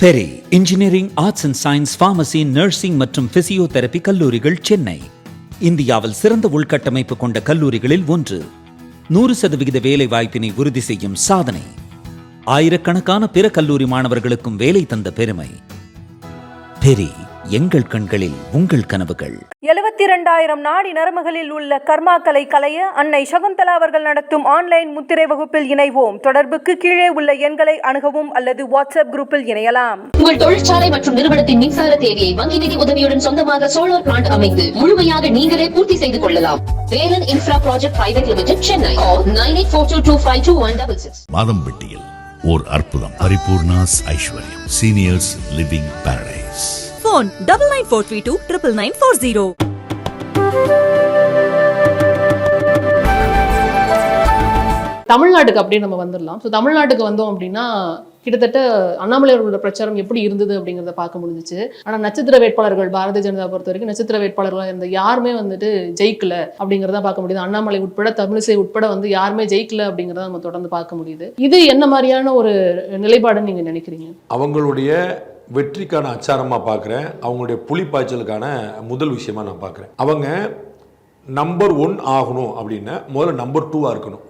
Peri engineering, arts and science, pharmacy, nursing மற்றும் physiotherapy கல்லூரிகள் சென்னை இந்தியாவில் சிறந்த உள்கட்டமைப்பு கொண்ட கல்லூரிகளில் ஒன்று. 100% வேலை வாய்ப்பினை உறுதி செய்யும் சாதனை. ஆயிரக்கணக்கான பிற கல்லூரி மாணவர்களுக்கும் வேலை தந்த பெருமை. பெரி, எங்கள் கண்களில் உங்கள் கனவுகள். 72,000 நாடி நரம்புகளில் உள்ள கர்மாக்களை களைய அன்னை சகுந்தலா அவர்கள் நடத்தும் ஆன்லைன் முத்திரை வகுப்பில் இணைவோம். தொடர்புக்கு கீழே உள்ள எண்களை அணுகவும் அல்லது வாட்ஸ்அப் குரூப்பில் இணையலாம். உங்கள் தொழிற்சாலை மற்றும் நிறுவனத்தின் மின்சார தேவையை வங்கி நிதி உதவியுடன் சொந்தமாக சோலார் பிளான்ட் அமைத்து முழுமையாக நீங்களே பூர்த்தி செய்து கொள்ளலாம். Velan infra project private limited, Chennai. 9842252166. மாதம்பட்டியில் ஓர் அற்புதம். பரிபூர்ணாஸ் ஐஸ்வர்யம் சீனியர்ஸ் லிவிங் பாரடைஸ். Phone 9943299940. தமிழ்நாட்டுக்கு அப்படியே நம்ம வந்துடலாம். ஸோ தமிழ்நாட்டுக்கு வந்தோம் அப்படின்னா கிட்டத்தட்ட அண்ணாமலை அவர்களோட பிரச்சாரம் எப்படி இருந்தது அப்படிங்கிறத பார்க்க முடிஞ்சிச்சு. ஆனால் நட்சத்திர வேட்பாளர்கள், பாரதிய ஜனதா பொறுத்த வரைக்கும் நட்சத்திர வேட்பாளர்களாக இருந்த யாருமே வந்துட்டு ஜெயிக்கல அப்படிங்கிறத பார்க்க முடியுது. அண்ணாமலை உட்பட, தமிழிசை உட்பட வந்து யாருமே ஜெயிக்கல அப்படிங்கிறத நம்ம தொடர்ந்து பார்க்க முடியுது. இது என்ன மாதிரியான ஒரு நிலைப்பாடுன்னு நீங்க நினைக்கிறீங்க? அவங்களுடைய வெற்றிக்கான அச்சாரமாக பார்க்குறேன். அவங்களுடைய புலிப்பாய்ச்சலுக்கான முதல் விஷயமா நான் பார்க்குறேன். அவங்க நம்பர் 1 ஆகணும் அப்படின்னா முதல்ல நம்பர் 2 இருக்கணும்.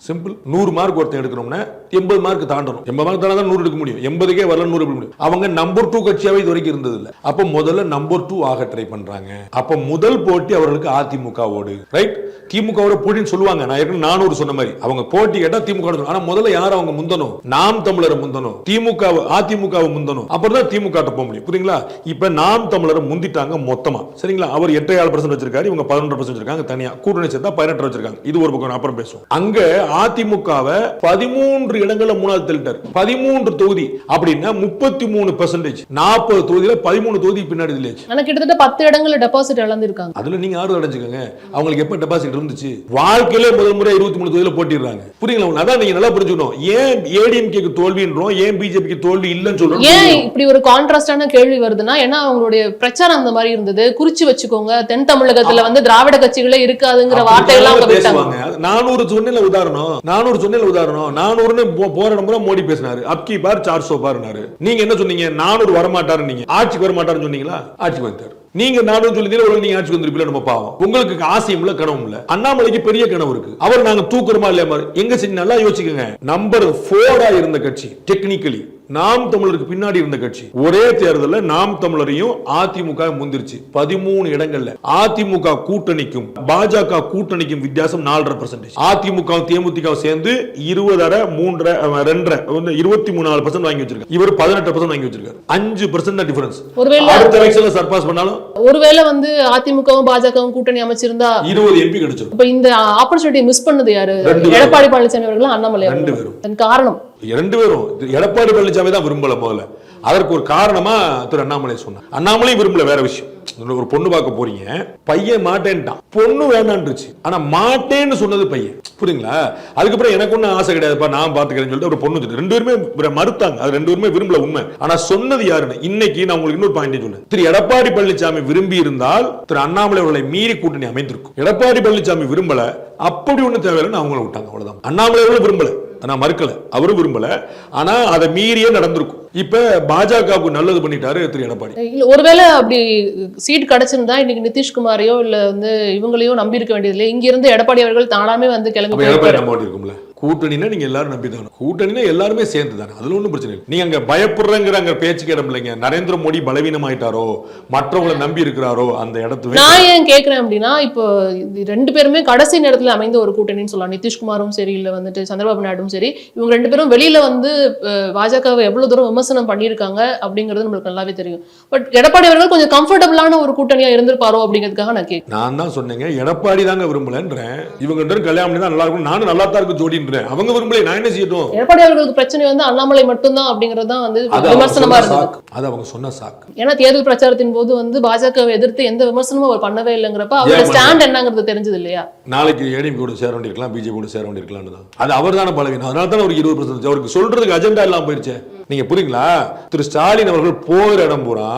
சிம்பிள். 100 மார்க் ஒருத்தன் எடுக்கணும்னா 80 மார்க் தாண்டணும். 80 மார்க் தானே 100 எடுக்க முடியும். 80க்கே வரல 100 எடுக்க முடியும். அவங்க நம்பர் 2 கட்சியாவே இது வரைக்கும் இருந்தது இல்லை. அப்போ முதல்ல நம்பர் 2 ஆக ட்ரை பண்றாங்க. அப்போ முதல் போட்டி அவர்களுக்கு அதிமுகவோடு, ரைட்? திமுகவோட போட்டின்னு சொல்லுவாங்க. நான் ஏற்கனவே 400 சொன்ன மாதிரி அவங்க போட்டி கேட்டா திமுக. ஆனா முதல்ல யாரும் அவங்க முந்தணும்? நாம் தமிழரை முந்தணும், அதிமுகவை முந்தணும். அப்புறம் தான் திமுக போக முடியும். புரியுங்களா? இப்ப நாம் தமிழரை முந்திட்டாங்க மொத்தமா. சரிங்களா? அவர் 8.5% வச்சிருக்காரு, இவங்க 11% வச்சிருக்காங்க. தனியா கூட்டணி சேர்த்தா 18 வச்சிருக்காங்க. இது ஒரு பக்கம். அப்புறம் பேசுவோம். அங்க அதிமுகவை 13 இடங்கள்ல 3வது தள்ளிட்டார். 13 தொகுதி அப்படின்னா 33%. 40 தொகுதியில 13 தொகுதி பின்னாடி இல்லையாச்சு. ஆனா கிட்டத்தட்ட 10 இடங்கள்ல டெபாசிட் இழந்திருக்காங்க. அதுல நீங்க ஆறு அடைஞ்சுக்கங்க. அவங்களுக்கு எப்ப டெபாசிட் இருந்துச்சு? வாழ்க்கையில முதல் முறை 23 தொகுதியில போட்டிடுறாங்க. புரியுங்களா? அதான் நீங்க நல்லா புரிஞ்சுக்கணும். ஏன் ஏடிஎம்கேக்கு தோல்வின்றோம், ஏன் பிஜேபிக்கு தோல்வி இல்லைன்னு சொல்றோம். ஏன் இப்படி ஒரு கான்ட்ராஸ்டான கேள்வி வருதுன்னா, ஏன்னா அவங்களுடைய பிரச்சாரம் அந்த மாதிரி இருந்தது. குறிச்சு வச்சுக்கோங்க, தென் தமிழகத்துல வந்து திராவிட கட்சிகளே இருக்காதுங்கிற வார்த்தையெல்லாம் அவங்க பேசுவாங்க. 400 சொன்னேன்ல உதாரணம். 400 போராடும் போது மோடி பேசினாரு. அப்கி பார் 400 பார்னாரு. நீங்க என்ன சொன்னீங்க? 400 வரமாட்டாரு. நீங்க ஆட்சிக்கு வரமாட்டாருன்னு சொன்னீங்களா? ஆட்சிக்கு வந்தாரு. நீங்க 400 சொல்லிட்டீங்க, நீங்க ஆட்சிக்கு வந்திருப்பீங்க. நம்ம பாவம். உங்களுக்கு ஆசையும் இல்ல, கனவும் இல்ல. அண்ணாமலைக்கு பெரிய கனவு இருக்கு. அவர் நாங்க தூக்குறோமா இல்லையா மாதிரி எங்க செஞ்சு நல்லா யோசிச்சுக்கோங்க. நம்பர் 4 இருந்த கட்சி டெக்னிக்கலி நாம் தமிழருக்கு பின்னாடி இருந்த கட்சி. ஒரே தேர்தலில் நாம் தமிழரையும் அதிமுக முந்திருச்சு 13 இடங்கள்ல. அதிமுக கூட்டணிக்கும் பாஜக கூட்டணிக்கும் வித்தியாசம் 4.5%. அதிமுக தேமுதிக சேர்ந்து 23% வாங்கி வச்சிருக்காங்க. இவர் 18% வாங்கி வச்சிருக்காரு. 5% தான் டிஃபரன்ஸ். அடுத்த எலெக்ஷன்ல சர்பாஸ் பண்ணாலும் ஒருவேளை வந்து அதிமுகவும் பாஜகவும் கூட்டணி அமைச்சிருந்தா 20 எம்பி கிடைச்சிரும். இப்ப இந்த ஆப்பர்ச்சுனிட்டி மிஸ் பண்ணது யாரு? எடப்பாடி பழனிசாமி அவர்கள், அண்ணாமலை. 2 பேரும். காரணம் 2 பேரும் எடப்பாடி பழனிசாமி தான் விரும்பல முதல்ல. அதற்கு ஒரு காரணமா திரு அண்ணாமலை சொன்னார். அண்ணாமலையும் விரும்பல, வேற விஷயம். ஒரு பொண்ணு பார்க்க போறீங்க, பையன் மாட்டேன்ட்டான், பொண்ணு வேண்டான்னுச்சு. ஆனா மாட்டேன்னு சொன்னது பையன். புரியுங்களா? அதுக்கப்புறம் எனக்கு ஒன்னும் ஆசை கிடையாதுப்பா, நான் பாத்துக்கிறேன்னு சொல்லிட்டு ஒரு பொண்ணு 2 பேருமே மறுத்தாங்க. அது 2 பேருமே விரும்பல, உண்மை. ஆனா சொன்னது யாருன்னு இன்னைக்கு நான் உங்களுக்கு இன்னொரு பாயிண்ட் சொல்றேன். திரு எடப்பாடி பழனிசாமி விரும்பி இருந்தால் திரு அண்ணாமலை அவர்களை மீறி கூட்டணி அமைந்திருக்கும். எடப்பாடி பழனிசாமி விரும்பல, அப்படி ஒண்ணு தேவையில்லைன்னு அவங்கள விட்டாங்க. அவ்வளவுதான். அண்ணாமலை அவர்களும் விரும்பல, நான் மறுக்கல, அவரும் விரும்பல. ஆனா அதை மீறியே நடந்திருக்கும். இப்ப பாஜகவுக்கு நல்லது பண்ணிட்டாரு திரு எடப்பாடி. ஒருவேளை அப்படி சீட் கிடைச்சிருந்தா இன்னைக்கு நிதிஷ்குமாரையோ இல்ல வந்து இவங்களையோ நம்பி இருக்க வேண்டியதில்லை. இங்க இருந்து எடப்பாடி அவர்கள் தானாமே வந்து கிளம்பி இருக்கும்ல. கூட்டணினா நீங்க எல்லாரும் நம்பி தானே. கூட்டணினா எல்லாருமே சேர்ந்து தானே. அதுல ஒன்றும் பிரச்சனை இல்லை. நீங்க அங்க பயப்படுறங்கிற அங்க பேச்சுக்கு இடம் இல்லைங்க. நரேந்திர மோடி பலவீனமாயிட்டாரோ, மற்றவங்களை நம்பி இருக்கிறாரோ அந்த இடத்துல. நான் ஏன் கேட்கிறேன் அப்படின்னா, இப்போ 2 பேருமே கடைசி நேரத்துல அமைந்த ஒரு கூட்டணின்னு சொல்லலாம். நிதிஷ்குமாரும் சரி, இல்ல வந்துட்டு சந்திரபாபு நாயுடும் சரி, இவங்க 2 பேரும் வெளியில வந்து பாஜகவை எவ்வளவு தூரம் விமர்சனம் பண்ணியிருக்காங்க அப்படிங்கிறது நம்மளுக்கு நல்லாவே தெரியும். பட் எடப்பாடி அவர்கள் கொஞ்சம் கம்ஃபர்டபுளான ஒரு கூட்டணியா இருந்திருப்பாரோ அப்படிங்கிறதுக்காக நான் கேட்கிறேன். நான் தான் சொன்னேங்க, எடப்பாடி தாங்க விரும்பலன்றேன். இவங்க கல்யாணம் தான் நல்லா இருக்கும், நானும் நல்லா தான் இருக்கு ஜோடின்னு. அவங்க விரும்பல, நான் என்ன செய்யட்டும்? எடப்பாடி அவர்களுக்கு பிரச்சனை வந்து அண்ணாமலை மட்டும் தான் அப்படிங்கிறது தான் வந்து விமர்சனமா இருந்தது. அது அவங்க சொன்ன சாக்கு. ஏன்னா தேர்தல் பிரச்சாரத்தின் போது வந்து பாஜகவை எதிர்த்து எந்த விமர்சனமும் அவர் பண்ணவே இல்லைங்கிறப்ப அவரோட ஸ்டாண்ட் என்னங்கிறது தெரிஞ்சது இல்லையா? நாளைக்கு ஏடிஎம் கூட சேர வேண்டியிருக்கலாம், பிஜேபி கூட சேர வேண்டியிருக்கலாம். அது அவர் தானே பலவீனம். அதனால தான் அவருக்கு 20% அவருக்கு சொல்றதுக்கு அஜெண்டா எல்லாம் போயிருச்சு. நீங்க புரியுங்களா? திரு ஸ்டாலின் அவர்கள் போகிற இடம் பூரா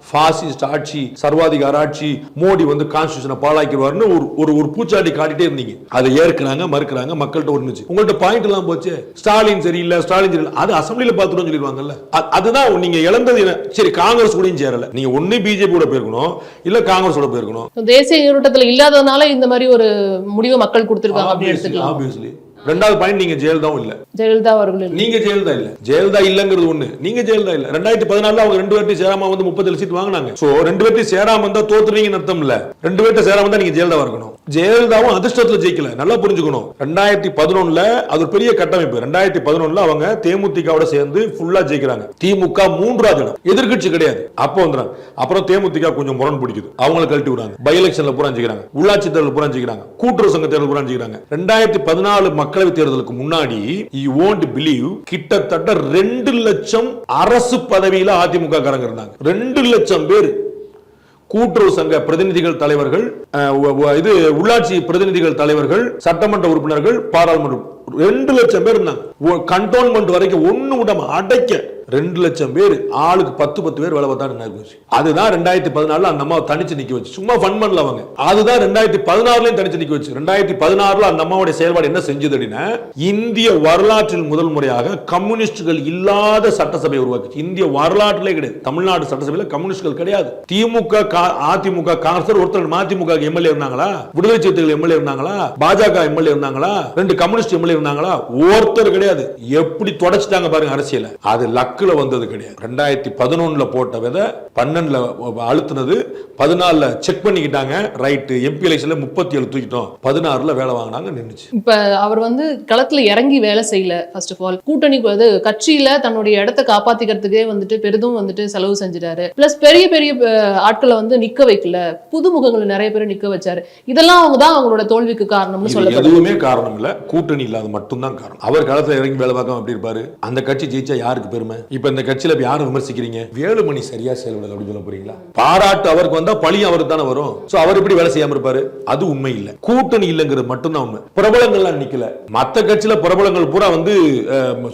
பாசிஸ்ட் ஆட்சி, சர்வாதிகார ஆட்சி, மோடி வந்து கான்ஸ்டிடியூஷனை பாழாக்கிடுவார்னு ஒரு பூச்சாண்டி காட்டிட்டே இருந்தீங்க. அதை ஏற்கிறாங்க, மறுக்கிறாங்க, மக்கள்கிட்ட ஒண்ணுச்சு. உங்கள்கிட்ட உங்கள்ட்ட பாயிண்ட் எல்லாம் போச்சு. ஸ்டாலின் சரியில்லை, ஸ்டாலின் சரியில்லை, அது அசம்பிளில பாத்துட்டு சொல்லிடுவாங்கல்ல. அதுதான் நீங்க இழந்தது. சரி, காங்கிரஸ் கூட சேரல, நீங்க ஒண்ணு பிஜேபி கூட போயிருக்கணும், இல்ல காங்கிரஸ் கூட போயிருக்கணும். தேசிய நீரோட்டத்துல இல்லாததுனால இந்த மாதிரி ஒரு முடிவை மக்கள் கொடுத்திருக்காங்க அப்படின்னு எடுத்துக்கலாம். ஆப்வியஸ்லி. ரெண்டாவது பாயிண்ட், நீங்க ஜெயலலிதாவும் இல்ல. ஜெயலலிதா அவர்கள் நீங்க ஜெயலலிதா இல்ல. ஜெயலலிதா இல்லங்கிறது ஒண்ணு, நீங்க ஜெயலலிதா இல்ல. 2014 அவங்க 2 பேர்ட்டையும் சேராம வந்து 37 சீட் வாங்கினாங்க. சோ 2 பேர்ட்டையும் சேராம வந்தா தோத்துறீங்கன்னு அர்த்தம் இல்ல. 2 பேர்ட்ட சேராம வந்தா நீங்க ஜெயலலிதா இருக்கணும். ஜெயலலிதாவும் அதிர்ஷ்டத்துல ஜெயிக்கல, நல்லா புரிஞ்சுக்கணும். 2011 அது ஒரு பெரிய கட்டமைப்பு. 2011 அவங்க தேமுதிகவோட சேர்ந்து ஃபுல்லா ஜெயிக்கிறாங்க. திமுக 3வது இடம், எதிர்க்கட்சி கிடையாது. அப்போ வந்துறாங்க. அப்புறம் தேமுதிக கொஞ்சம் முரண் பிடிக்குது, அவங்கள கழட்டி விடுறாங்க. பை எலெக்ஷன்ல பூரா ஜெயிக்கிறாங்க, உள்ளாட்சி தேர்தல் பூரா ஜெயிக்கிறாங்க, கூட்டுறவு சங்க தேர்தல் பூரா ஜெயிக்கிறாங்க. 2014 மக்களவை தேர்தலுக்கு முன்னாடி you won't believe கிட்டத்தட்ட 2 லட்சம் அரசு பதவியில அதிமுக காரங்க இருந்தாங்க. 2 லட்சம் பேர். கூட்டுறவு சங்க பிரதிநிதிகள் தலைவர்கள், இது உள்ளாட்சி பிரதிநிதிகள் தலைவர்கள், சட்டமன்ற உறுப்பினர்கள், பாராளுமன்ற 2 லட்சம் பேர் இருந்தாங்க. கண்டோன்மெண்ட் வரைக்கும் ஒண்ணு விடாம அடைக்க 2 லட்சம் பேர், ஆளுக்கு 10 பேர் வேலை பார்த்தா. அதுதான் 2014 அந்த அம்மா தனிச்சு நிக்க வச்சு. சும்மா ஃபன் பண்ணல அவங்க. அதுதான் 2016 தனிச்சு நிக்க வச்சு. 2016 அந்த அம்மாவுடைய செயல்பாடு என்ன செஞ்சது அப்படின்னா, இந்திய வரலாற்றில் முதல் முறையாக கம்யூனிஸ்டுகள் இல்லாத சட்டசபை உருவாக்கி. இந்திய வரலாற்றிலே கிடையாது. தமிழ்நாடு சட்டசபையில் கம்யூனிஸ்டுகள் கிடையாது. திமுக, அதிமுக, காங்கிரஸ் ஒருத்தர் மதிமுக எம்எல்ஏ இருந்தாங்களா? விடுதலை சிறுத்தைகள் எம்எல்ஏ இருந்தாங்களா? பாஜக எம்எல்ஏ இருந்தாங்களா? 2 கம்யூனிஸ்ட் எம்எல்ஏ இருந்தாங்களா? ஒருத்தர் கிடையாது. எப்படி தொடச்சிட்டாங்க பாருங்க அரசியல. அது லக்குல வந்தது கிடையாது. 2011 போட்ட விதை 12 அழுத்துனது, 14 செக் பண்ணிக்கிட்டாங்க. ரைட், எம்பி எலெக்ஷன்ல 37 தூக்கிட்டோம், 16 வேலை வாங்கினாங்க, நின்னுச்சு. இப்ப அவர் வந்து களத்துல இறங்கி வேலை செய்யல. ஃபர்ஸ்ட் ஆஃப் ஆல் கூட்டணிக்கு வந்து கட்சியில தன்னுடைய இடத்தை காப்பாத்திக்கிறதுக்கே வந்துட்டு பெரிதும் வந்துட்டு செலவு செஞ்சிட்டாரு. பிளஸ் பெரிய பெரிய ஆட்களை வந்து நிக்க வைக்கல, புதுமுகங்களை நிறைய பேர் நிக்க வச்சாரு. இதெல்லாம் அவங்க தான் அவங்களோட தோல்விக்கு காரணம்னு சொல்லப்படுது. எதுவுமே காரணம் இல்ல, கூட்டணி இல்லாத மட்டும்தான் காரணம். அவர் களத்துல இறங்கி வேலை பார்க்காம அப்படி இருப்பாரு. அந்த கட்சி ஜெயிச்சா யாருக்கு பெருமை? இப்ப இந்த கட்சியில யாரும் விமர்சிக்கிறீங்க? வேலுமணி சரியா செயல்படல அப்படின்னு சொல்ல போறீங்களா? பாராட்டு அவருக்கு வந்தா பழி அவருக்கு தானே வரும். சோ அவர் எப்படி வேலை செய்யாம இருப்பாரு? அது உண்மை இல்ல. கூட்டணி இல்லங்கிறது மட்டும்தான் உண்மை. பிரபலங்கள்லாம் நிக்கல. மத்த கட்சியில பிரபலங்கள் பூரா வந்து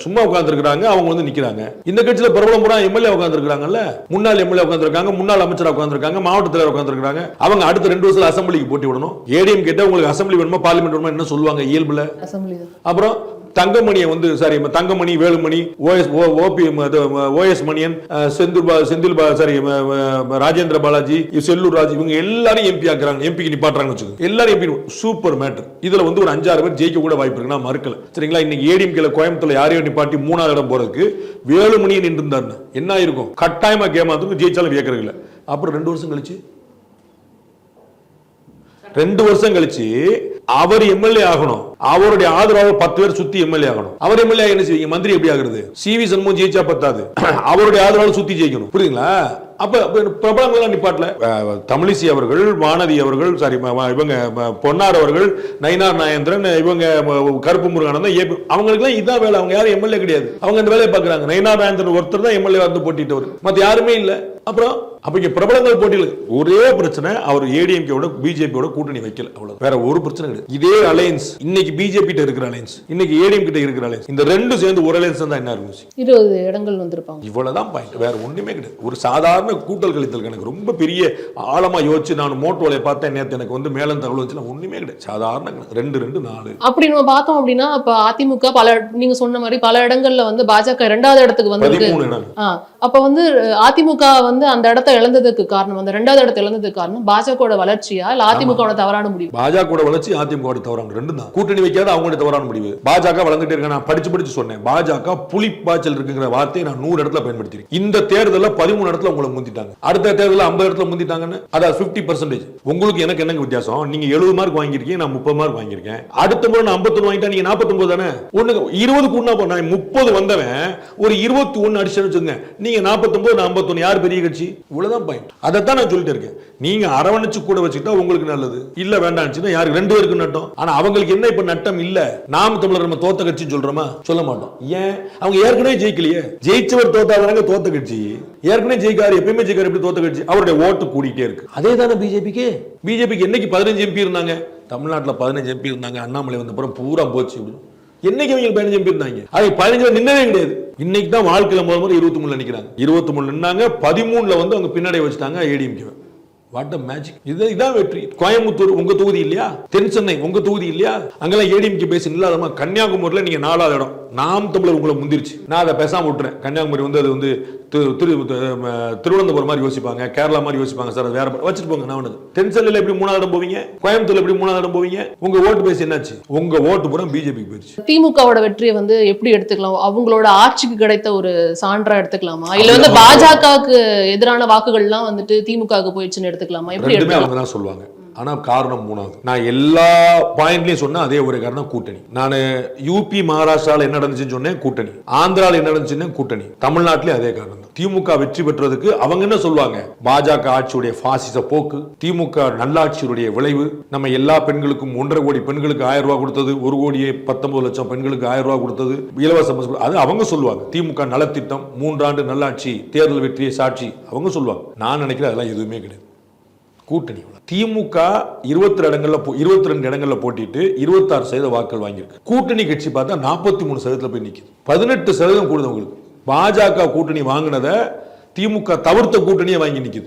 சும்மா உட்கார்ந்து இருக்காங்க, அவங்க வந்து நிக்கிறாங்க. இந்த கட்சியில பிரபலம் பூரா எம்எல்ஏ உட்கார்ந்து இருக்காங்கல்ல, முன்னாள் எம்எல்ஏ உட்கார்ந்து இருக்காங்க, முன்னாள் அமைச்சர் உட்கார்ந்து இருக்காங்க, மாவட்ட தலைவர் உட்கார்ந்து இருக்காங்க. அவங்க அடுத்த 2 வருஷத்துல அசம்பிளிக்கு போட்டி விடணும். ஏடிஎம் கேட்டா உங்களுக்கு அசம்பிளி வேணுமா பார்லிமெண்ட் வேணுமா என்ன சொல்லுவாங்க இயல்புல? அசம்பிளி. அப்புறம் தங்கமணியை வந்து sorry Thangamani, Velumani, OS Manian, Senthil sorry Rajendra Balaji, Sellur Raj, இவங்க எல்லாரும் எம்பி ஆக்குறாங்க, எம்பிக்கு நிப்பாட்டுறாங்கன்னு வச்சுக்கோங்க. எல்லாரும் எம்பி. Super matter. இதுல வந்து ஒரு 5-6 பேர் ஜெயிக்க கூட வாய்ப்பு இருக்கு, நான் மறுக்கல. சரிங்களா? இன்னைக்கு ஏடிஎம்கேல கோயம்புத்தூர்ல யாரையும் நிப்பாட்டி 3வது இடம் போறதுக்கு வேலுமணியை நின்று இருந்தாருன்னு என்ன இருக்கும்? கட்டாயமா கேமாத்துக்கு ஜெயிச்சாலும் வியக்கிறது இல்லை. அப்புறம் 2 வருஷம் கழிச்சு 2 வருஷம் கழிச்சு அவர் எம்எல்ஏ ஆகணும். அவருடைய ஆதரவாளர் 10 பேர் சுத்தி எம்எல்ஏ ஆகணும். அவர் எம்எல்ஏ என்ன செய்வீங்க? மந்திரி எப்படி ஆகுறது? சிவி சண்முகம் ஜெயிச்சா பத்தாது, அவருடைய ஆதரவாளர் சுத்தி ஜெயிக்கணும். புரியுதுங்களா? அப்ப பிரபலங்கள் நிப்பாட்டல. தமிழிசை அவர்கள், வானதி அவர்கள், சாரி இவங்க பொன்னார் அவர்கள், நயினார் நாயந்திரன், இவங்க கருப்பு முருகானந்தம், அவங்களுக்கு எல்லாம் இதான் வேலை. அவங்க யாரும் எம்எல்ஏ கிடையாது. அவங்க அந்த வேலையை பாக்குறாங்க. நயினார் நாயந்திரன் ஒருத்தர் தான் எம்எல்ஏ வந்து போட்டிட்டவர், மத்த யாருமே இல்ல. அப்புறம் அப்ப இங்க பிரபலங்கள் போட்டியில் ஒரே பிரச்சனை, அவர் ஏடிஎம்கேவோட பிஜேபியோட கூட்டணி வைக்கல, அவ்வளவு. வேற ஒரு பிரச்சனை கிடையாது. இதே அலையன்ஸ் இன்னைக்கு பிஜேபி கிட்ட இருக்கிற அலையன்ஸ், இன்னைக்கு ஏடிஎம் கிட்ட இருக்கிற அலையன்ஸ், இந்த 2 சேர்ந்து ஒரு அலையன்ஸ் தான் என்ன இருந்துச்சு? 20 இடங்கள் வந்திருப்பாங்க. இவ்வளவுதான் பாயிண்ட், வேற ஒண்ணுமே கிடையாது. ஒரு சாதாரண கூட்டல் கழித்தல் கணக்கு. ரொம்ப பெரிய ஆழமா யோசிச்சு நான் மோட்டோல பார்த்தேன் நேத்து, எனக்கு வந்து மேலும் தகவல் வந்துச்சுன்னா ஒண்ணுமே கிடையாது. சாதாரண 2-2-4 அப்படி நம்ம பார்த்தோம் அப்படின்னா, இப்ப அதிமுக பல, நீங்க சொன்ன மாதிரி பல இடங்கள்ல வந்து பாஜக 2வது இடத்துக்கு வந்து 13 இடம். அப்ப வந்து அதிமுக வந்து அந்த இடத்தை இழந்ததுக்கு காரணம், அந்த 2வது இடத்தை இழந்ததுக்கு காரணம் பாஜகவோட வளர்ச்சியா இல்ல அதிமுகவோட தவறான முடிவு? பாஜகவோட வளர்ச்சி, அதிமுகவோட தவறான, ரெண்டும் தான். கூட்டணி வைக்காத அவங்களோட தவறான முடிவு. பாஜக வளர்ந்துட்டே இருக்க. நான் படிச்சு சொன்னேன், பாஜக புலிப்பாய்ச்சல் இருக்குங்கிற வார்த்தையை நான் 100 இடத்துல பயன்படுத்தினேன். இந்த தேர்தல்ல 13 இடத்துல உங்களை முந்திட்டாங்க. அடுத்த தேர்தல்ல 50 இடத்துல முந்திட்டாங்கன்னு, அதாவது 50%. உங்களுக்கு எனக்கு என்னங்க வித்தியாசம்? நீங்க 70 மார்க் வாங்கியிருக்கீங்க, நான் 30 மார்க் வாங்கியிருக்கேன். அடுத்த முறை நான் 51 வாங்கிட்டா நீங்க 49 தானே? ஒண்ணு 20 கூட்டினா போனா 30 வந்தவன் ஒரு 21 அடிச்சு வச்சுங்க. நீங்க 49, நான் 51, யார் பெரிய கட்சி? இவ்வளவுதான் பாயிண்ட். அதைத்தான் நான் சொல்லிட்டு இருக்கேன். நீங்க அரவணைச்சு கூட வச்சுக்கிட்டா உங்களுக்கு நல்லது, இல்ல வேண்டாம்னு யாருக்கு 2 பேருக்கு நட்டம். ஆனா அவங்களுக்கு என்ன இப்ப நட்டம் இல்ல? நாம் தமிழர் நம்ம தோத்த கட்சின்னு சொல்றோமா? சொல்ல மாட்டோம். ஏன்? அவங்க ஏற்கனவே ஜெயிக்கலையே. ஜெயிச்சவர் தோத்தாங்க தோத்த கட்சி. ஏற்கனவே ஜெயிக்காரு, எப்பயுமே ஜெயிக்காரு, எப்படி தோத்த கட்சி? அவருடைய ஓட்டு கூடிட்டே இருக்கு. அதே தானே பிஜேபிக்கு. பிஜேபிக்கு என்னைக்கு 15 எம்பி இருந்தாங்க? தமிழ்நாட்டில் 15 எம்பி இருந்தாங்க. அண்ணாமலை வந்த அப்புறம் பூரா போச்சு. என்னைக்கு அவங்க 15 எம்பி இருந்தாங்க? அது 15 நின்னவே கிடையாது. இன்னைக்கு தான் வாழ்க்கையில முதல் முறை 23 நிக்கிறாங்க. 23 நின்னாங்க, 13 வந்து அவங்க பின்னாடி வச்சுட்டாங்க ஏடிஎம்கே. What a magic. இதான் வெற்றி. கோயம்புத்தூர் உங்க தொகுதி இல்லையா, தென் சென்னை உங்க தொகுதி இல்லையா, அங்கெல்லாம் ஏடிஎம்கே பேசி இல்லாதமா. கன்னியாகுமரியில் நீங்க 4வது இடம், நாம் தமிழர் உங்களை முந்திருச்சு. நான் அதை பேசாம விட்டுறேன். கன்னியாகுமரி வந்து அது வந்து திருவனந்தபுரம் மாதிரி யோசிப்பாங்க, கேரளா மாதிரி யோசிப்பாங்க சார், வேற வச்சுட்டு போங்க. நான் தென் சென்னையில் எப்படி 3வது இடம் போவீங்க, கோயம்புத்தூர்ல எப்படி 3வது இடம் போவீங்க? உங்க ஓட்டு பேசி என்னாச்சு? உங்க ஓட்டு பூரா பிஜேபி போயிருச்சு. திமுகவோட வெற்றியை வந்து எப்படி எடுத்துக்கலாம்? அவங்களோட ஆட்சிக்கு கிடைத்த ஒரு சான்றா எடுத்துக்கலாமா, இல்ல வந்து பாஜகவுக்கு எதிரான வாக்குகள்லாம் வந்துட்டு திமுகவுக்கு போயிடுச்சுன்னு எடுத்துக்கலாமா? எப்படி ரெண்டுமே அவங்க தான் சொல்லுவாங்க. ஆனா காரணம் 3வது. நான் எல்லா பாயிண்ட்லயும் சொன்ன அதே ஒரு காரணம், கூட்டணி. நான் யூபி மகாராஷ்டிரால என்ன நடந்துச்சுன்னு சொன்னேன், கூட்டணி. ஆந்திரால என்ன நடந்துச்சுன்னு, கூட்டணி. தமிழ்நாட்டிலே அதே காரணம் தான். திமுக வெற்றி பெற்றதுக்கு அவங்க என்ன சொல்லுவாங்க, பாஜக ஆட்சியுடைய பாசிச போக்கு, திமுக நல்லாட்சியுடைய விளைவு, நம்ம எல்லா பெண்களுக்கும் 1.5 கோடி பெண்களுக்கு 1000 ரூபாய் கொடுத்தது, 1,19,00,000 பெண்களுக்கு 1000 ரூபாய் கொடுத்தது, இலவச பஸ், அது அவங்க சொல்லுவாங்க. திமுக நலத்திட்டம், 3 ஆண்டு நல்லாட்சி, தேர்தல் வெற்றியை சாட்சி, அவங்க சொல்லுவாங்க. நான் நினைக்கிறேன் அதெல்லாம் எதுவுமே கிடையாது. கூட்டணி. திமுக 22 இடங்கள்ல போட்டிட்டு 26% வாக்குகள் வாங்கியிருக்கு. கூட்டணி கட்சி பார்த்தா 43% போய் நிக்குது. 18% கூடுதவங்களுக்கு. பாஜக கூட்டணி வாங்கினத திமுக தவிர்த்த கூட்டணியை வாங்கி நிக்குது.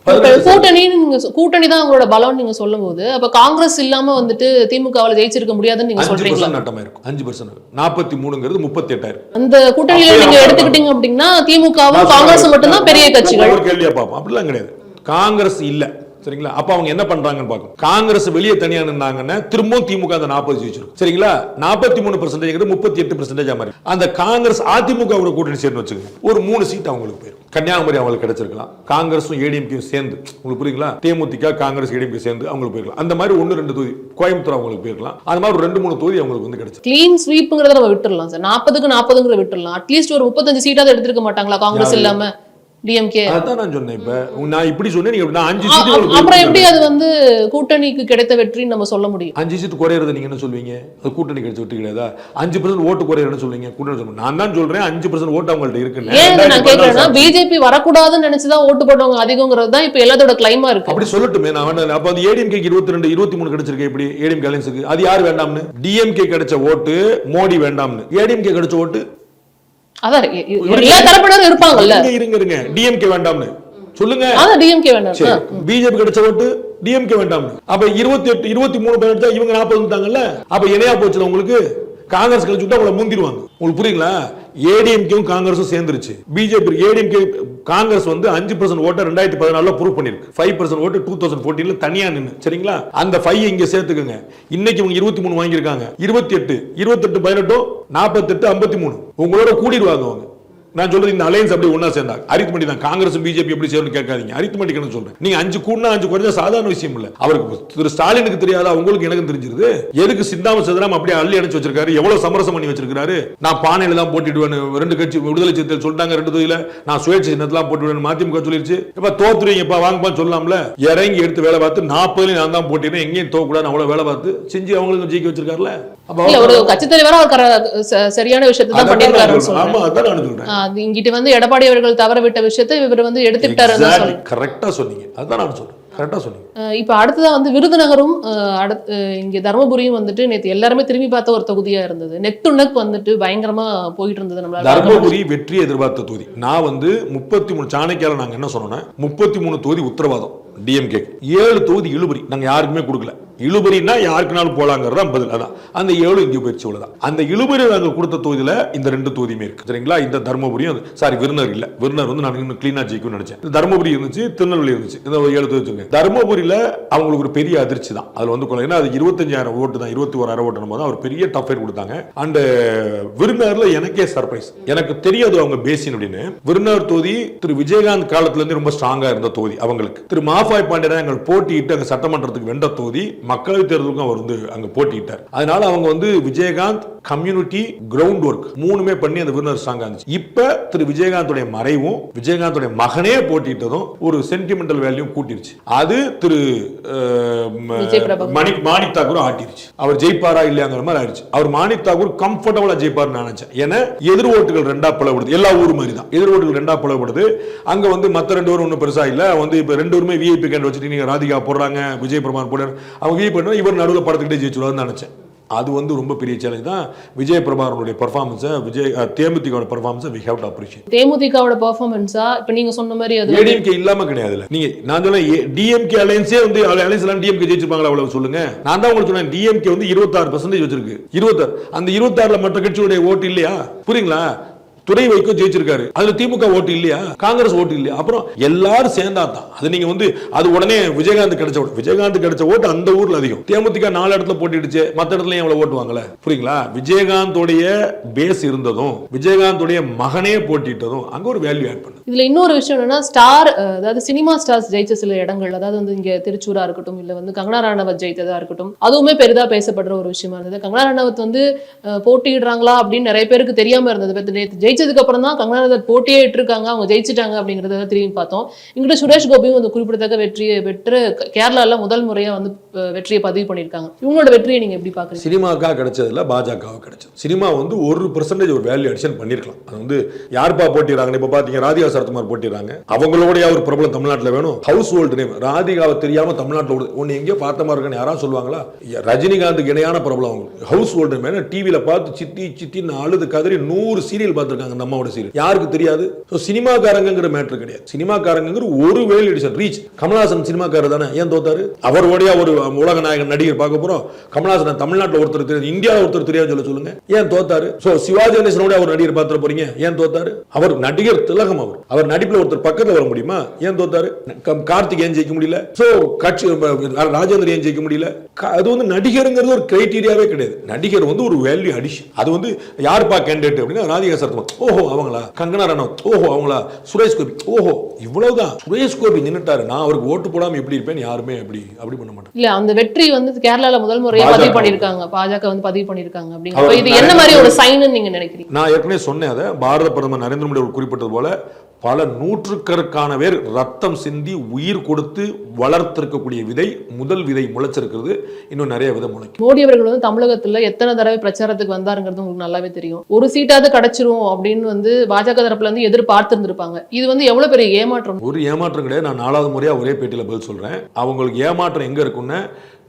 கூட்டணி தான் அவங்களோட பலம் நீங்க சொல்லும் போது, அப்ப காங்கிரஸ் இல்லாம வந்துட்டு திமுகவால ஜெயிச்சிருக்க முடியாதுன்னு நீங்க சொல்றீங்க. 5% நட்டமா இருக்கும். 5%. 43ங்கிறது 38,000. அந்த கூட்டணியில நீங்க எடுத்துக்கிட்டீங்க அப்படின்னா திமுகவும் காங்கிரஸ் மட்டும் தான் பெரிய கட்சிகள். ஒரு கேள்வியா பாப்போம். அப்படிலாம் கிடையாது. காங்கிரஸ் இல்ல, சரிங்களா? அப்ப அவங்க என்ன பண்றாங்கன்னு பார்க்கும். காங்கிரஸ் வெளியே தனியா நின்னாங்கன்னா திரும்பவும் திமுக அந்த 40 ஜெயிச்சிருக்கும், சரிங்களா? 43% 38% மாதிரி. அந்த காங்கிரஸ் அதிமுக கூட்டணி சேர்ந்து வச்சுக்கோங்க, ஒரு 3 சீட் அவங்களுக்கு போயிடும். கன்னியாகுமரி அவங்களுக்கு கிடைச்சிருக்கலாம். காங்கிரஸும் ஏடிஎம்கேயும் சேர்ந்து, உங்களுக்கு புரியுங்களா? தேமுதிக காங்கிரஸ் ஏடிஎம்கே சேர்ந்து அவங்களுக்கு போயிருக்கலாம். அந்த மாதிரி 1-2 தொகுதி கோயம்புத்தூர் அவங்களுக்கு போயிருக்கலாம். அந்த மாதிரி ஒரு 2-3 தொகுதி அவங்களுக்கு வந்து கிடைச்சு. கிளீன் ஸ்வீப்ங்கிறத நம்ம விட்டுறலாம் சார். 40க்கு 40ங்கிறத விட்டுறலாம். அட்லீஸ்ட் ஒரு 35 சீட்டாவது எடுத்துக்க மாட்டாங்களா காங்கிரஸ் இல்லாம? டிஎம்கே அதான் நான் சொன்னேன். இப்ப நான் இப்படி சொன்னேன், நீங்க நான் 5 சீட். அப்புறம் எப்படி அது வந்து கூட்டணிக்கு கிடைத்த வெற்றின்னு நம்ம சொல்ல முடியும்? 5 சீட் குறையறது நீங்க என்ன சொல்வீங்க? அது கூட்டணி கிடைச்ச வெற்றி கிடையாதா? 5% ஓட்டு குறையறதுன்னு சொல்வீங்க, கூட்டணி சொல்லுங்க. நான் தான் சொல்றேன் 5% ஓட்டு அவங்கள்ட்ட இருக்குன்னு. ஏன் நான் கேக்குறேன்னா, பிஜேபி வரக்கூடாதுன்னு நினைச்சுதான் ஓட்டு போட்டவங்க அதிகங்கிறது தான் இப்ப எல்லாத்தோட கிளைமா இருக்கு. அப்படி சொல்லட்டுமே. நான் அப்ப அந்த ஏடிஎம்கே 22 23 கிடைச்சிருக்கு. எப்படி ஏடிஎம்கே அலைன்ஸ்க்கு அது யார் வேண்டாம்னு? டிஎம்கே கிடைச்ச ஓட்டு மோடி வேண்டாம்னு. ஏடிஎம்கே கிடைச்ச ஓட்டு அதான் எல்லா தரப்பினரும் இருப்பாங்கல்ல. இருங்க டிஎம்கே வேண்டாம்னு சொல்லுங்க. அதான் டிஎம்கே வேண்டாம். பிஜேபி கிடைச்ச ஓட்டு டிஎம்கே வேண்டாம்னு. அப்ப 28 23 பேர் எடுத்தா இவங்க 40 வந்துட்டாங்கல்ல. அப்ப இணையா போச்சுல உங்களுக்கு. காங்கிரஸ் கழிச்சு விட்டு அவங்களை முந்திடுவாங்க. உங்களுக்கு புரியுங்களா? ஏடிஎம்கேவும் காங்கிரஸும் சேர்ந்துருச்சு. பிஜேபி ஏடிஎம்கே காங்கிரஸ் வந்து 5% ஓட்டை 2014 ப்ரூவ் பண்ணிருக்கு. 5% ஓட்டு 2014 தனியா நின்னு, சரிங்களா? அந்த 5 இங்க சேர்த்துக்குங்க. இன்னைக்கு இவங்க 23 வாங்கியிருக்காங்க. 28 18 48 53 உங்களோட கூடிடுவாங்க அவங்க. நான் சொல்றது இந்த அலையன்ஸ் அப்படி ஒண்ணா சேர்ந்தாங்க. அரித்மெட்டிக் தான். காங்கிரஸ் பிஜேபி எப்படி சேரும்னு கேட்காதீங்க. அரித்மெட்டிக்னு சொல்றேன். நீங்க 5 கூடினா 5 குறைஞ்சா சாதாரண விஷயம் இல்ல. அவருக்கு திரு ஸ்டாலினுக்கு தெரியாதா, உங்களுக்கு எனக்கு தெரிஞ்சிருது. எதுக்கு சிந்தாம சதுராம அப்படியே அள்ளி அணைச்சு வச்சிருக்காரு, எவ்வளவு சமரசம் பண்ணி வச்சிருக்காரு. நான் பானையில தான் போட்டிடுவேன். 2 கட்சி விடுதலை சிறுத்தைகள் சொல்லிட்டாங்க 2 தொகுதியில நான் சுயேட்சை சின்னத்தெல்லாம் போட்டிடுவேன். மதிமுக சொல்லிருச்சு. இப்ப தோத்துறீங்கப்பா வாங்கப்பான்னு சொல்லலாம்ல. இறங்கி எடுத்து வேலை பார்த்து 40 நான் தான் போட்டிடுறேன், எங்கேயும் தோக்கூடாது அவ்வளவு வேலை பார்த்து செஞ்சு அவங்களுக்கு ஜெயிக்க வச்சிருக்காருல. ஒரு கட்சி தலைவரா சரியான விஷயத்தை தான் பண்ணிருக்காரு. ஆமா, அதான் நான் சொல்றேன். இங்கிட்ட வந்து எடப்பாடி அவர்கள் தவற விட்ட விஷயத்தை இவர் வந்து எடுத்துக்கிட்டாரு. கரெக்டா சொன்னீங்க. அதான் நான் சொல்றேன். கரெக்டா சொன்னீங்க. இப்ப அடுத்ததா வந்து விருதுநகரும் இங்க தர்மபுரியும் வந்துட்டு நேற்று எல்லாருமே திரும்பி பார்த்த ஒரு தொகுதியா இருந்தது. நெக் டு நெக் வந்துட்டு பயங்கரமா போயிட்டு இருந்தது. நம்மளால தர்மபுரி வெற்றி எதிர்பார்த்த தொகுதி. நான் வந்து 33 சாணக்கியால நாங்க என்ன சொன்னோம்னா 33 தொகுதி உத்தரவாதம் டிஎம்கே, 7 தொகுதி இழுபறி. நாங்க யாருக்குமே கொடுக்கல. இழுபறினா யாருக்குனாலும் போலாங்கிறது தான் பதில். அதான் அந்த 7 இங்கே போயிடுச்சு. அவ்வளவுதான். அந்த இழுபறி நாங்கள் கொடுத்த தொகுதியில இந்த 2 தொகுதியுமே இருக்கு, சரிங்களா? இந்த தர்மபுரியும் சாரி விருதுநகர் இல்ல. விருதுநகர் வந்து நான் இன்னும் கிளீனா ஜெயிக்கும்னு நினைச்சேன். தர்மபுரி இருந்துச்சு, திருநெல்வேலி இருந்துச்சு. இந்த 7 தொகுதி வச்சுங்க. தர்மபுரியில அவங்களுக்கு ஒரு பெரிய அதிர்ச்சி தான். அதுல வந்து ஏன்னா அது 25,000 ஓட்டு தான், 21,000 ஓட்டு போது அவர் பெரிய டஃப் ஃபைட் கொடுத்தாங்க. அண்ட் விருதுநகர்ல எனக்கே சர்ப்ரைஸ். எனக்கு தெரியாது அவங்க பேசின் அப்படின்னு. விருதுநகர் தொகுதி திரு விஜயகாந்த் காலத்துல இருந்து ரொம்ப ஸ்ட்ராங்கா இருந்த தொகுதி அவங்களுக்கு. திரு மாஃபாய் பாண்டியன் எங்கள் போட்டியிட்டு அங்க சட்டமன்றத்துக்கு வென்ற தொகுதி. மக்களவை தேர்தலுக்கும் அவர் வந்து அங்க போட்டியிட்டார். அதனால அவங்க வந்து விஜயகாந்த் கம்யூனிட்டி கிரவுண்ட் ஒர்க் 3மே பண்ணி அந்த விருதுநகர் ஸ்ட்ராங்கா இருந்துச்சு. இப்ப திரு விஜயகாந்துடைய மறைவும் விஜயகாந்துடைய மகனே போட்டியிட்டதும் ஒரு சென்டிமெண்டல் வேல்யூ கூட்டிருச்சு. அது திரு மாணிக் தாக்கூர் ஆட்டிருச்சு. அவர் ஜெயிப்பாரா இல்லையாங்கிற மாதிரி ஆயிடுச்சு. அவர் மாணிக் தாக்கூர் கம்ஃபர்டபுளா ஜெயிப்பார் நினைச்சேன். ஏன்னா எதிர் ஓட்டுகள் 2ஆ பிளவுடுது. எல்லா ஊர் மாதிரி தான் எதிர் ஓட்டுகள் 2ஆ பிளவுடுது. அங்க வந்து மத்த 2 பேரும் ஒன்னும் பெருசா இல்ல. வந்து இப்ப 2 பேருமே விஐபி கேண்ட் வச்சுட்டு நீங்க ராதிகா போடுறாங்க, விஜய் பிரமான் போடுறாங்க. அவங்க விஐபி பண்ணா இவர் நடுவில் படத்துக்கிட்டே ஜெயிச்சுடுவாருன்னு நினைச்சேன். அது வந்து ரொம்ப பெரிய சேலஞ்ச் தான். Vijay பிரபாகரனுடைய பெர்ஃபார்மன்ஸை தேமுதிகவோட பெர்ஃபார்மன்ஸை we have to appreciate. தேமுதிகவோட பெர்ஃபார்மன்ஸா இப்ப நீங்க சொன்ன மாதிரி அது ஏடிஎம்கே இல்லாம கிடையாதுல. நீங்க நான் சொன்னேன் டிஎம்கே அலையன்ஸே வந்து அலையன்ஸ் எல்லாம் டிஎம்கே ஜெயிச்சிருப்பாங்களா அவ்வளவு சொல்லுங்க. நான் தான் உங்களுக்கு சொன்னேன் டிஎம்கே வந்து 26% வச்சிருக்கு. 26 அந்த 26ல மற்ற கட்சியுடைய ஓட்டு இல்லையா? புரியுங்களா? துறை வைக்கோ ஜெயிச்சிருக்காரு. அதுல திமுக ஓட்டு இல்லையா? காங்கிரஸ் ஓட்டு இல்லையா? அப்புறம் எல்லாரும் சேர்ந்தா தான் அது. நீங்க வந்து அது உடனே விஜயகாந்த் கிடைச்ச ஓட்டு அந்த ஊர்ல அதிகம். தேமுதிக 4 இடத்துல போட்டிடுச்சு, மற்ற இடத்துல எவ்வளவு ஓட்டு வாங்கல? புரியுங்களா? விஜயகாந்தோடைய பேஸ் இருந்ததும் விஜயகாந்தோடைய மகனே போட்டிட்டதும் அங்க ஒரு வேல்யூ ஆட் பண்ணு. இதுல இன்னொரு விஷயம் என்னன்னா ஸ்டார், அதாவது சினிமா ஸ்டார்ஸ் ஜெயிச்ச சில இடங்கள், அதாவது வந்து இங்க திருச்சூரா இருக்கட்டும், இல்ல வந்து கங்கனா ரனாவத் ஜெயித்ததா இருக்கட்டும், அதுவுமே பெரிதா பேசப்படுற ஒரு விஷயமா இருந்தது. கங்கனா ரனாவத் வந்து போட்டியிடுறாங்களா அப்படின்னு நிறைய பேருக்கு தெரியாம இருந்தது. ஜெயிச்சதுக்கு அப்புறம் தான் கங்கனா ரனாவத் போட்டியே இட்டிருக்காங்க, அவங்க ஜெயிச்சிட்டாங்க அப்படிங்கறத திரும்பி பார்த்தோம். இங்கிட்ட சுரேஷ் கோபியும் வந்து குறிப்பிடத்தக்க வெற்றியை பெற்று கேரளால முதல் முறையா வந்து வெற்றியை பதிவு பண்ணியிருக்காங்க. இவங்களோட வெற்றியை நீங்க எப்படி பாக்குறீங்க? சினிமாக்கா கிடைச்சதுல பாஜகவுக்கு கிடைச்சது. சினிமா வந்து 1% ஒரு வேல்யூ அடிஷன் பண்ணிருக்கலாம். அது வந்து யாருப்பா போட்டிடுறாங்க? இப்ப பாத்தீங்க ராதிகா சரத்குமார் போட்டிடுறாங்க. அவங்களோட ஒரு பிரபலம் தமிழ்நாட்டில் வேணும். ஹவுஸ் ஹோல்டு நேம் ராதிகாவை தெரியாம தமிழ்நாட்டில் ஒன்னு எங்கேயோ பார்த்த மாதிரி இருக்கான்னு யாராவது சொல்லுவாங்களா? ரஜினிகாந்துக்கு இணையான பிரபலம் அவங்க ஹவுஸ் ஹோல்டு நேம். டிவியில பார்த்து சித்தின்னு அழுது கதறி 100 சீரியல் பார்த்திருக்காங்க. நம்மோட சீரியல் யாருக்கு தெரியாது? சினிமாக்காரங்கிற மேட்டர் கிடையாது. சினிமாக்காரங்கிற ஒரு வேல்யூ அடிஷன் ரீச். கமலஹாசன் சினிமாக்காரர் தானே, ஏன் தோத்தாரு? அவருடைய ஒரு உலக நாயகன் நடிகர் பார்க்க போறோம். கமலஹாசன் தமிழ்நாட்டில் ஒருத்தர் தெரியாது, இந்தியாவில் ஒருத்தர் தெரியாது சொல்லுங்க, ஏன் தோத்தாரு? சிவாஜி கணேசனோட அவர் நடிகர் பார்த்துட்டு போறீங்க, ஏன் தோத்தாரு? அவர் நடிகர் திலகம். அவர் நடிப்புல ஒருத்தர் பக்கத்துல வர முடியுமா? ஏன் தோத்தாரு? கார்த்திக் ஏன் ஜெயிக்க முடியல? கட்சி ராஜேந்திரன் ஏன் ஜெயிக்க முடியல? அது வந்து நடிகருங்கிறது ஒரு கிரைட்டீரியாவே கிடையாது. நடிகர் வந்து ஒரு வேல்யூ அடிஷன். அது வந்து யாருப்பா கேண்டிடேட் அப்படின்னா ராதிகா சரத்குமார், ஓஹோ அவங்களா. கங்கனா ரனாவத், ஓஹோ அவங்களா. சுரேஷ் கோபி, ஓஹோ இவ்வளவுதான். சுரேஷ் கோபி நின்னுட்டாரு, நான் அவருக்கு ஓட்டு போடாம எப்படி இருப்பேன்? யாருமே அப்படி பண்ண மாட்டாங்க. இல்ல அந்த வெற்றி வந்து கேரளால முதல் முறையா பதிவு பண்ணிருக்காங்க, பாஜக வந்து பதிவு பண்ணிருக்காங்க அப்படிங்க. இது என்ன மாதிரி ஒரு சைன் நீங்க நினைக்கிறீங்க? நான் ஏற்கனவே சொன்னேன், அதை பாரத பிரதமர் நரேந்திர மோடி குறிப்பிட்டது போல பல நூற்றுக்கணக்கான பேர் ரத்தம் சிந்தி உயிர் கொடுத்து வளர்த்திருக்கக்கூடிய விதை, முதல் விதை முளைச்சிருக்கிறது. இன்னும் நிறைய விதை முளைக்கும். மோடி அவர்கள் வந்து தமிழகத்துல எத்தனை தடவை பிரச்சாரத்துக்கு வந்தாருங்கிறது உங்களுக்கு நல்லாவே தெரியும். ஒரு சீட்டாவது கிடைச்சிரும் அப்படின்னு வந்து பாஜக தரப்புல இருந்து எதிர்பார்த்திருந்திருப்பாங்க. இது வந்து எவ்வளவு பெரிய ஏமாற்றம்? ஒரு ஏமாற்றம் கிடையாது. நான் 4வது முறையா ஒரே பேட்டியில பதில் சொல்றேன். அவங்களுக்கு ஏமாற்றம் எங்க இருக்குன்னு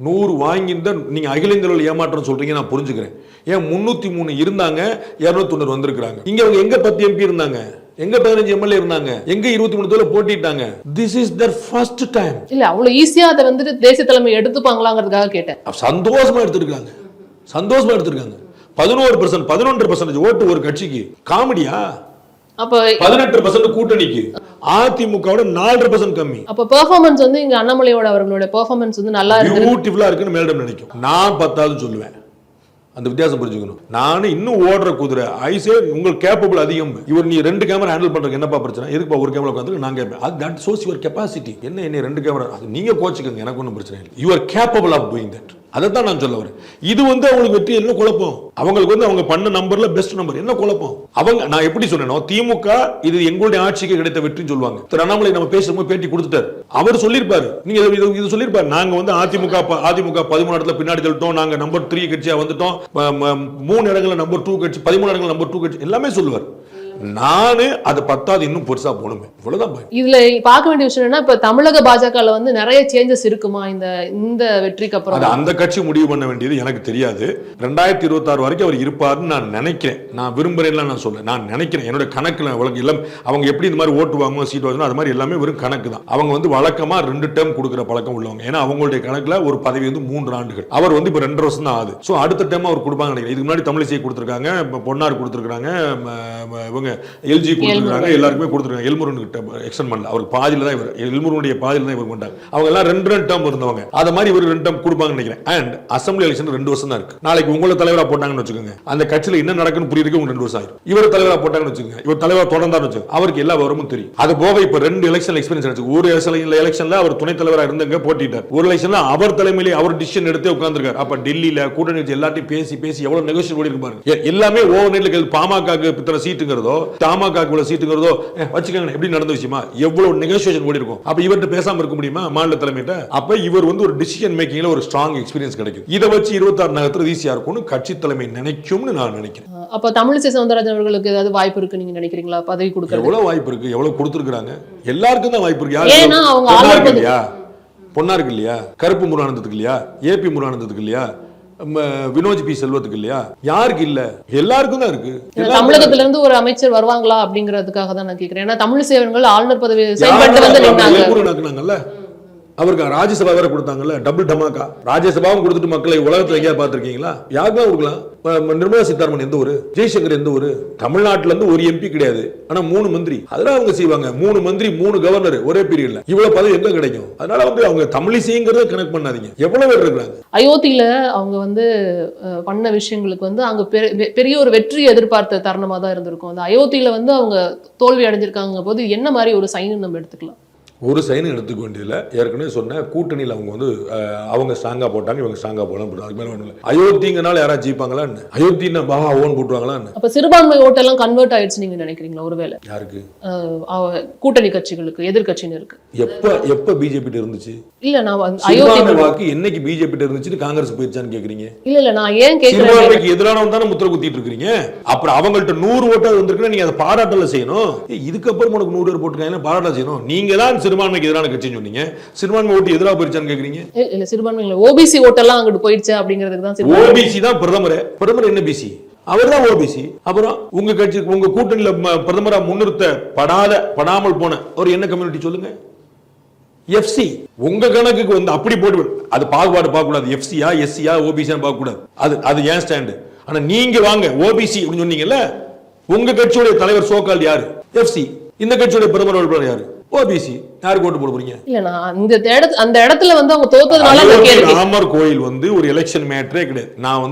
100 வாங்கியிருந்தா நீங்க அகில இந்திய ஏமாற்றம் சொல்றீங்க, நான் புரிஞ்சுக்கிறேன். ஏன் 303 இருந்தாங்க, 290 வந்திருக்காங்க. இங்க அவங்க எங்க 10 MP இருந்தாங்க, எங்க 15 MLA இருந்தாங்க, எங்க 23 தொகுதியில போட்டிட்டாங்க. This is their first time. இல்ல அவ்வளவு ஈஸியா அதை வந்து தேசிய தலைமை எடுத்துப்பாங்களாங்கிறதுக்காக கேட்டேன். சந்தோஷமா எடுத்துருக்காங்க. 11% ஓட்டு ஒரு கட்சிக்கு. காமெடியா? அப்ப 18% கூட்டணிக்கு. அதிமுகவோட 4% கம்மி. அப்ப பெர்ஃபார்மன்ஸ் வந்து இங்க அண்ணாமலையோட அவர்களோட பெர்ஃபார்மன்ஸ் வந்து நல்லா இருக்கு, பியூட்டிஃபுல்லா இருக்குன்னு மேடம் நினைக்கும். நான் 10வது சொல்லுவேன். அந்த வித்தியாசம் புரிஞ்சுக்கணும். நானும் இன்னும் ஓடுற குதிரை ஐசே உங்களுக்கு கேப்பபிள் அதிகம். இவர் நீ 2 கேமரா ஹேண்டில் பண்றதுக்கு என்னப்பா பிரச்சனை? எதுக்குப்பா ஒரு கேமரா உட்காந்து நான் கேட்பேன். அது தட் ஷோஸ் யுவர் கெபாசிட்டி. என்ன 2 கேமரா, அது நீங்க கோச்சுக்கங்க, எனக்கு ஒன்றும் பிரச்சனை இல்லை. You are capable of doing that. அதை தான் நான் சொல்ல வரேன். இது வந்து அவங்களுக்கு வெற்றி என்ன குழப்பம்? அவங்களுக்கு வந்து அவங்க பண்ண நம்பர்ல பெஸ்ட் நம்பர் என்ன குழப்பம்? அவங்க நான் எப்படி சொன்னேனோ திமுக இது எங்களுடைய ஆட்சிக்கு கிடைத்த வெற்றின்னு சொல்லுவாங்க. திரு அண்ணாமலை நம்ம பேசும்போது பேட்டி கொடுத்துட்டாரு. அவர் சொல்லியிருப்பாரு, நீங்க இது சொல்லியிருப்பாரு, நாங்க வந்து அதிமுக 13 இடத்துல பின்னாடி தள்ளிட்டோம், நாங்க நம்பர் 3 கட்சியா வந்துட்டோம், 3 இடங்கள்ல நம்பர் 2 கட்சி, 13 இடங்கள்ல நம்பர் 2 கட்சி, எல்லாமே சொல்லுவார். நானு அது 10வது இன்னும் பெருசா போகணுமே, இவ்வளவுதான். இதுல பார்க்க வேண்டிய விஷயம் என்ன, இப்ப தமிழக பாஜகல வந்து நிறைய சேஞ்சஸ் இருக்குமா இந்த வெற்றிக்கு அப்புறம்? அந்த கட்சி முடிவு பண்ண வேண்டியது எனக்கு தெரியாது. 2026 வரைக்கும் அவர் இருப்பாருன்னு நான் நினைக்கிறேன். நான் விரும்புறேன்லாம் நான் சொல்ல, நான் நினைக்கிறேன். என்னோட கணக்குல எல்லாம் அவங்க எப்படி இந்த மாதிரி ஓட்டு வாங்குவோம், சீட் வாங்கணும், அது மாதிரி எல்லாமே வெறும் கணக்கு தான். அவங்க வந்து வழக்கமா 2 டேர்ம் கொடுக்குற பழக்கம் உள்ளவங்க. ஏன்னா அவங்களுடைய கணக்குல ஒரு பதவி வந்து 3 ஆண்டுகள். அவர் வந்து இப்ப 2.5 வருஷம் தான் ஆகுது. சோ அடுத்த டேர்ம் அவர் கொடுப்பாங்க நினைக்கிறேன். இதுக்கு முன்னாடி தமிழிசை கொடுத்திருக்காங்க, பொன்னார் கொடுத்திருக்காங்க, இவங்க எல்ஜி கொடுத்திருக்காங்க, எல்லாருக்குமே கொடுத்திருக்காங்க. எல்முருகன் கிட்ட எக்ஸ்டெண்ட் பண்ணல. அவருக்கு பாதியில தான் இவர், எல்முருகனுடைய பாதியில தான் இவர் கொண்டாங்க. அவங்க எல்லாம் 2 டேர்ம் இருந்தவங்க. அத மாதிரி இவர் 2 டேர்ம் கொடுப்பாங்க நினைக்கிறேன். அண்ட் அசெம்பிளி எலெக்ஷன் 2 வருஷம் தான் இருக்கு. நாளைக்கு உங்களை தலைவரா போட்டாங்கன்னு வச்சுக்கோங்க, அந்த கட்சியில என்ன நடக்குன்னு புரியறதுக்கு 2 வருஷம் ஆயிடும். இவர் தலைவரா போட்டாங்கன்னு வச்சுக்கோங்க, இவர் தலைவரா தொடர்ந்தான்னு வச்சுக்கோங்க, அவருக்கு எல்லா விவரமும் தெரியும். அது போக இப்ப 2 எலெக்ஷன் எக்ஸ்பீரியன்ஸ் ஆச்சு. ஒரு எலெக்ஷன்ல அவர் துணை தலைவரா இருந்தங்க போட்டிட்டார். ஒரு எலெக்ஷன்ல அவர் தலைமையிலே அவர் டிசிஷன் எடுத்து உட்கார்ந்திருக்கார். அப்ப டெல்லியில கூட்டணி வச்சு எல்லாத்தையும் பேசி எவ்வளவு நெகோசியேட் ஓடி இருக்கு பாருங்க. எல்லாமே ஓவர் நைட்ல பாமகக்கு இத்தனை சீட்டுங்கிறதோ தமாகக்கு இவ்வளவு சீட்டுங்கிறதோ வச்சுக்கோங்க, எப்படி நடந்த விஷயமா எவ்வளவு நெகோசியேஷன் ஓடி இருக்கும். அப்ப இவர்கிட்ட பேசாம இருக்க முடியுமா மாநில தலைமையிட்ட? அப்ப இவர் வந்து ஒரு டிசிஷன் மேக்கிங்ல ஒரு ஸ்ட்ராங் எக்ஸ்பீரியன்ஸ் கிடைக்கும். இதை வச்சு 26 நகரத்துல ஈஸியா இருக்கும்னு கட்சி தலைமை நினைக்கும்னு நான் நினைக்கிறேன். அப்ப தமிழிசை சவுந்தரராஜன் அவர்களுக்கு ஏதாவது வாய்ப்பு இருக்கு நீங்க நினைக்கிறீங்களா? பதவி கொடுக்க எவ்வளவு வாய்ப்பு இருக்கு, எவ்வளவு கொடுத்திருக்காங்க, எல்லாருக்கும் தான் வாய்ப்பு இருக்கு. ஏன்னா அவங்க பொன்னா இருக்கு இல்லையா, கருப்பு முருகானந்தத்துக்கு இல்லையா, ஏபி முருகானந்தத்துக்கு இல்லையா, வினோஜ் பி செல்வத்துக்கு இல்லையா? யாருக்கு இல்ல? எல்லாருக்கும் தான் இருக்கு. தமிழகத்துல இருந்து ஒரு அமைச்சர் வருவாங்களா அப்படிங்கிறதுக்காக தான் நான் கேக்குறேன். ஏன்னா தமிழ் சேவன்கள் ஆளுநர் பதவி செயல்பட்டு வந்து நின்னாங்க. அவருக்கு ராஜ்யசபா வேற கொடுத்தாங்கல்ல, டபுள் டமாக்கா. ராஜ்யசபாவும் கொடுத்துட்டு மக்களை உலகத்துல எங்கேயாவது பார்த்திருக்கீங்களா? யாருக்கெல்லாம் கொடுக்கலாம்? நிர்மலா சீதாராமன் எந்த ஊரு? ஜெய்சங்கர் எந்த ஊரு? தமிழ்நாட்டுல இருந்து ஒரு எம்பி கிடையாது, ஆனா 3 மந்திரி. அதெல்லாம் அவங்க செய்வாங்க. 3 மந்திரி 3 கவர்னர் ஒரே பீரியட்ல. இவ்வளவு பதவி எங்க கிடைக்கும்? அதனால அவங்க தமிழிசைங்கிறத கனெக்ட் பண்ணாதீங்க. எவ்வளவு பேர் இருக்காங்க அயோத்தியில அவங்க பண்ண விஷயங்களுக்கு அங்க பெரிய ஒரு வெற்றி எதிர்பார்த்த தருணமா தான் இருந்திருக்கும். அந்த அயோத்தியில அவங்க தோல்வி அடைஞ்சிருக்காங்க போது என்ன மாதிரி ஒரு சைன் நம்ம எடுத்துக்கலாம்? ஒரு சைனும் எடுத்துக்க வேண்டியதில்லை. ஏற்கனவே சொன்ன கூட்டணியில் அவங்க ஸ்ட்ராங்கா போட்டாங்க, இவங்க ஸ்ட்ராங்கா போலாம். அதுக்கு மேலே ஒன்றும் இல்லை. அயோத்திங்கனால யாராவது ஜெயிப்பாங்களா? அயோத்தின்னு பாபா ஓன் போட்டுவாங்களா? அப்ப சிறுபான்மை ஓட்டெல்லாம் கன்வெர்ட் ஆயிடுச்சு நீங்க நினைக்கிறீங்களா? ஒருவேளை யாருக்கு? கூட்டணி கட்சிகளுக்கு, எதிர்கட்சியினருக்கு. எப்ப பிஜேபி இருந்துச்சு? இல்ல நான் அயோத்தி வாக்கு என்னைக்கு பிஜேபி இருந்துச்சு காங்கிரஸ் போயிருச்சான்னு கேக்குறீங்க? இல்ல நான் ஏன் கேக்குறேன், சிறுபான்மைக்கு எதிரானவன் தானே முத்திர குத்திட்டு இருக்கீங்க. அப்புறம் அவங்கள்ட்ட 100 ஓட்டாவது வந்திருக்குன்னா நீங்க அதை பாராட்டல செய்யணும். இதுக்கப்புறம் உனக்கு 100 பேர் போட்டுருக்காங்க, பாராட்ட செய்யணும். நீங்க தான் சிறுபான்மைக்கு எதிரான கட்சின்னு சொன்னீங்க. சிறுபான்மை ஓட்டு எதிராக போயிருச்சான்னு கேக்குறீங்க? இல்ல சிறுபான்மையில ஓபிசி ஓட்டெல்லாம் அங்கிட்டு போயிடுச்சு அப்படிங்கிறதுக்கு தான். ஓபிசி தான் பிரதமர் என்ன பிசி? அவர் தான் ஓபிசி. அப்புறம் உங்க கட்சி உங்க கூட்டணியில பிரதமரா படாமல் போன ஒரு என்ன கம்யூனிட்டி சொல்லுங்க? எஃப்சி. உங்க கணக்குக்கு அப்படி போட்டு அது பாகுபாடு பார்க்க கூடாது. எஃப்சியா எஸ்சியா ஓபிசியா பார்க்க கூடாது. அது ஏன் ஸ்டாண்ட். ஆனா நீங்க வாங்க ஓபிசி அப்படின்னு சொன்னீங்கல்ல, உங்க கட்சியோட தலைவர் சோகால் யாரு? எஃப்சி. இந்த கட்சியோட பிரதமர் வேட்பாளர் யாரு? ஓபிசி. யாருக்கு ஓட்டு போட போறீங்க? இல்ல நான் அந்த இடத்துல அவங்க தோத்ததுனால ராமர் கோயில் ஒரு எலெக்ஷன் மேட்டரே கிடையாது. நான்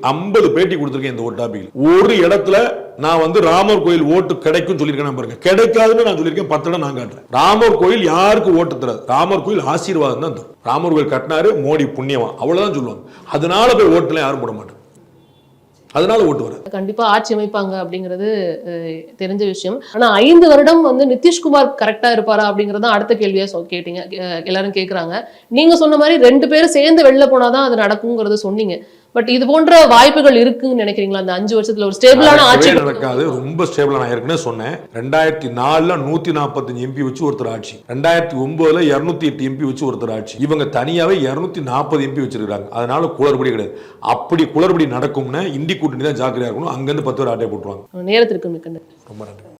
50 பேட்டி கொடுத்திருக்கேன் இந்த ஒரு டாபிக். ஒரு இடத்துல நான் ராமர் கோயில் ஓட்டு கிடைக்கும் சொல்லியிருக்கேன் பாருங்க. கிடைக்காதுன்னு நான் சொல்லியிருக்கேன். 10 இடம் நான் காட்டுறேன். ராமர் கோயில் யாருக்கு ஓட்டு தராது? ராமர் கோயில் ஆசீர்வாதம் தான் தரும். ராமர் கோயில் கட்டினாரு மோடி புண்ணியமா, அவ்வளவுதான் சொல்லுவாங்க. அதனால போய் ஓட்டுல யாரும் போட மாட்டாங்க. அதனால ஓட்டு வர கண்டிப்பா ஆட்சி அமைப்பாங்க அப்படிங்கிறது தெரிஞ்ச விஷயம். ஆனா 5 வருடம் நிதிஷ்குமார் கரெக்டா இருப்பாரா அப்படிங்கறத அடுத்த கேள்வியா கேட்டீங்க. எல்லாரும் கேக்குறாங்க. நீங்க சொன்ன மாதிரி 2 பேரும் சேர்ந்து வெளில போனாதான் அது நடக்குங்கிறத சொன்னீங்க. பட் இது போன்ற வாய்ப்புகள் இருக்குன்னு நினைக்கிறீங்களா? அந்த 5 வருஷத்துல ஒரு ஸ்டேபிளான ஆட்சி நடக்காது. ரொம்ப ஸ்டேபிளா நான் ஏற்கனவே சொன்னேன். 2004ல 145 எம்பி வச்சு ஒருத்தர் ஆட்சி, 2009ல 208 எம்பி வச்சு ஒருத்தர் ஆட்சி. இவங்க தனியாவே 240 எம்பி வச்சிருக்காங்க. அதனால குளறுபடி கிடையாது. அப்படி குளறுபடி நடக்கும்னா இந்தி கூட்டணி தான் ஜாக்கிரதையா இருக்கணும். அங்கிருந்து 10 பேர் ஆட்டை போட்டுருவாங்க. நேரத்திற்கு மிக்க நன்றி. ரொம்ப நன்றி.